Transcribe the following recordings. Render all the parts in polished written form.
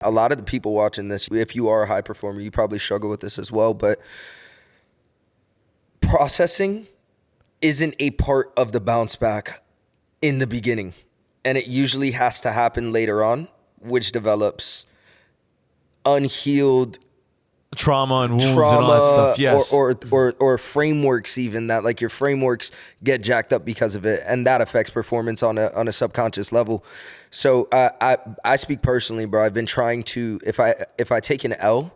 A lot of the people watching this, if you are a high performer, you probably struggle with this as well, but processing isn't a part of the bounce back in the beginning. And it usually has to happen later on, which develops unhealed trauma and wounds and all that stuff. Yes. Or frameworks, even that like your frameworks get jacked up because of it, and that affects performance on a subconscious level. So I speak personally, bro. I've been trying to, if I take an L,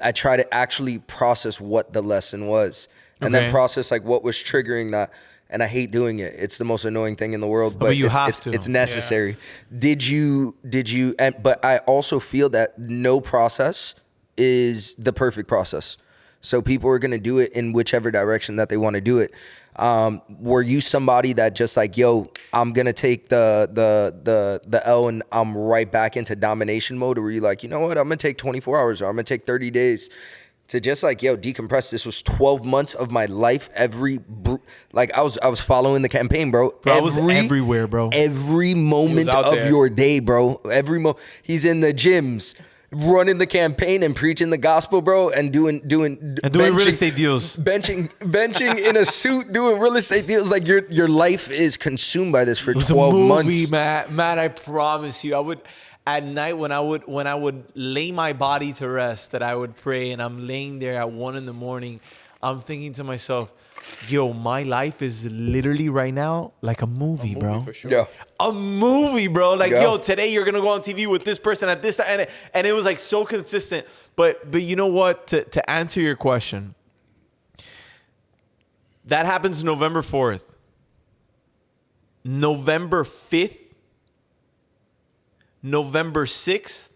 I try to actually process what the lesson was, and then process like what was triggering that. And I hate doing it. It's the most annoying thing in the world, but it's necessary. Yeah. But I also feel that no process is the perfect process. So people are going to do it in whichever direction that they want to do it. Were you somebody that just like, yo, I'm going to take the L and I'm right back into domination mode? Or were you like, you know what, I'm going to take 24 hours or I'm going to take 30 days to just like, yo, decompress? This was 12 months of my life. I was following the campaign, bro. I was everywhere, bro. Every moment of your day, bro. He's in the gyms, running the campaign and preaching the gospel, bro, and doing real estate deals, benching in a suit, doing real estate deals. Like your life is consumed by this for 12 months. Man, I promise you, I would. At night when I would lay my body to rest, that I would pray, and I'm laying there at 1 a.m, I'm thinking to myself, yo, my life is literally right now like a movie, bro. For sure. Yeah. A movie, bro. Like, yo, today you're gonna go on TV with this person at this time, and it was like so consistent. But you know what? To answer your question, that happens November 4th. November 5th. November 6th,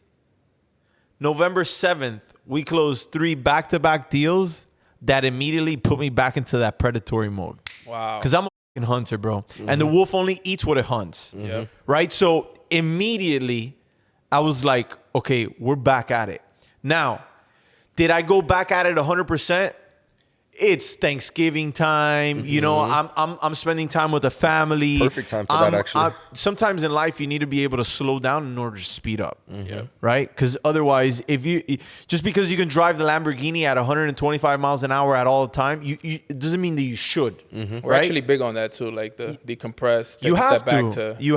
November 7th, we closed 3 back-to-back deals that immediately put me back into that predatory mode. Wow. Because I'm a fucking hunter, bro. Mm-hmm. And the wolf only eats what it hunts. Mm-hmm. Right? So immediately, I was like, okay, we're back at it. Now, did I go back at it 100%? It's Thanksgiving time. Mm-hmm. You know, I'm spending time with the family. Perfect time for that, actually. Sometimes in life, you need to be able to slow down in order to speed up. Mm-hmm. Yeah. Right? Because otherwise, just because you can drive the Lamborghini at 125 miles an hour at all the time, it doesn't mean that you should. Mm-hmm. We're actually big on that too, like the decompress. You have to. You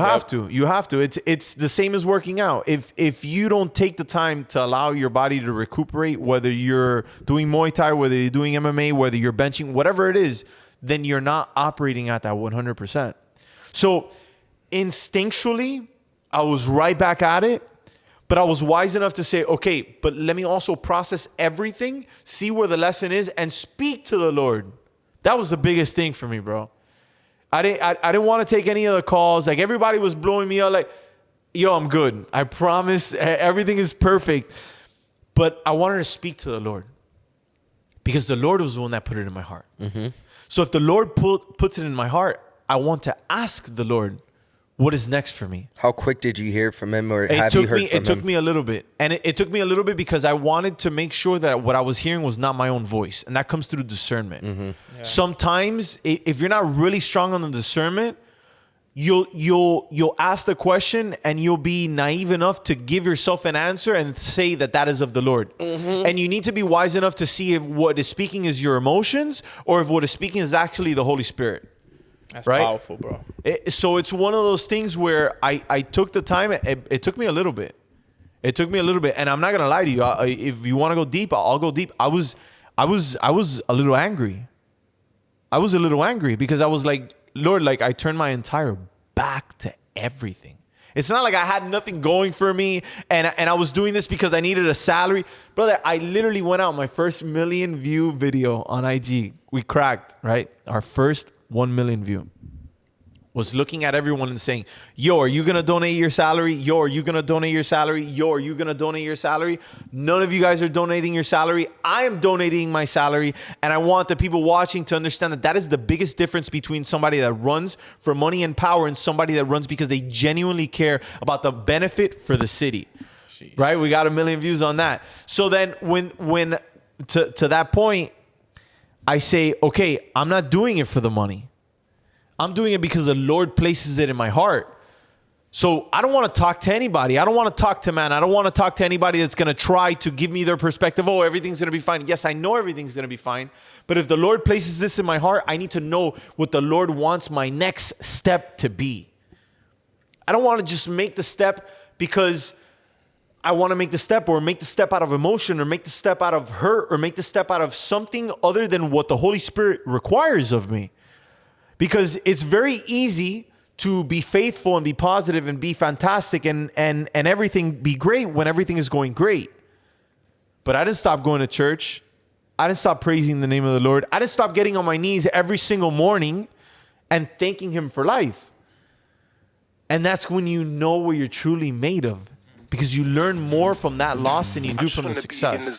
have to. It's the same as working out. If you don't take the time to allow your body to recuperate, whether you're doing Muay Thai, whether you're doing MMA, whether you're benching, whatever it is, then you're not operating at that 100%. So instinctually, I was right back at it, but I was wise enough to say, okay, but let me also process everything, see where the lesson is, and speak to the Lord. That was the biggest thing for me, bro. I didn't want to take any of the calls. Like, everybody was blowing me up like, yo, I'm good. I promise everything is perfect. But I wanted to speak to the Lord. Because the Lord was the one that put it in my heart. Mm-hmm. So if the Lord puts it in my heart, I want to ask the Lord, what is next for me? How quick did you hear from him, or have you heard from him? It took me a little bit. And it took me a little bit because I wanted to make sure that what I was hearing was not my own voice. And that comes through discernment. Mm-hmm. Yeah. Sometimes, if you're not really strong on the discernment, you'll ask the question and you'll be naive enough to give yourself an answer and say that is of the Lord. Mm-hmm. And you need to be wise enough to see if what is speaking is your emotions or if what is speaking is actually the Holy Spirit. That's right? Powerful, bro. So it's one of those things where I took the time. It took me a little bit. And I'm not going to lie to you. If you want to go deep, I'll go deep. I was a little angry. Because I was like, Lord, like, I turned my entire back to everything. It's not like I had nothing going for me and I was doing this because I needed a salary. Brother, I literally went out my first 1 million view video on IG. We cracked, right? Our first 1 million view. Was looking at everyone and saying, yo, are you going to donate your salary? Yo, are you going to donate your salary? Yo, are you going to donate your salary? None of you guys are donating your salary. I am donating my salary. And I want the people watching to understand that is the biggest difference between somebody that runs for money and power and somebody that runs because they genuinely care about the benefit for the city. Jeez. Right? We got 1 million views on that. So then when to that point, I say, okay, I'm not doing it for the money. I'm doing it because the Lord places it in my heart. So I don't want to talk to anybody. I don't want to talk to man. I don't want to talk to anybody that's going to try to give me their perspective. Oh, everything's going to be fine. Yes, I know everything's going to be fine. But if the Lord places this in my heart, I need to know what the Lord wants my next step to be. I don't want to just make the step because I want to make the step, or make the step out of emotion, or make the step out of hurt, or make the step out of something other than what the Holy Spirit requires of me. Because it's very easy to be faithful and be positive and be fantastic and everything be great when everything is going great. But I didn't stop going to church. I didn't stop praising the name of the Lord. I didn't stop getting on my knees every single morning and thanking him for life. And that's when you know what you're truly made of, because you learn more from that loss than you do from the success.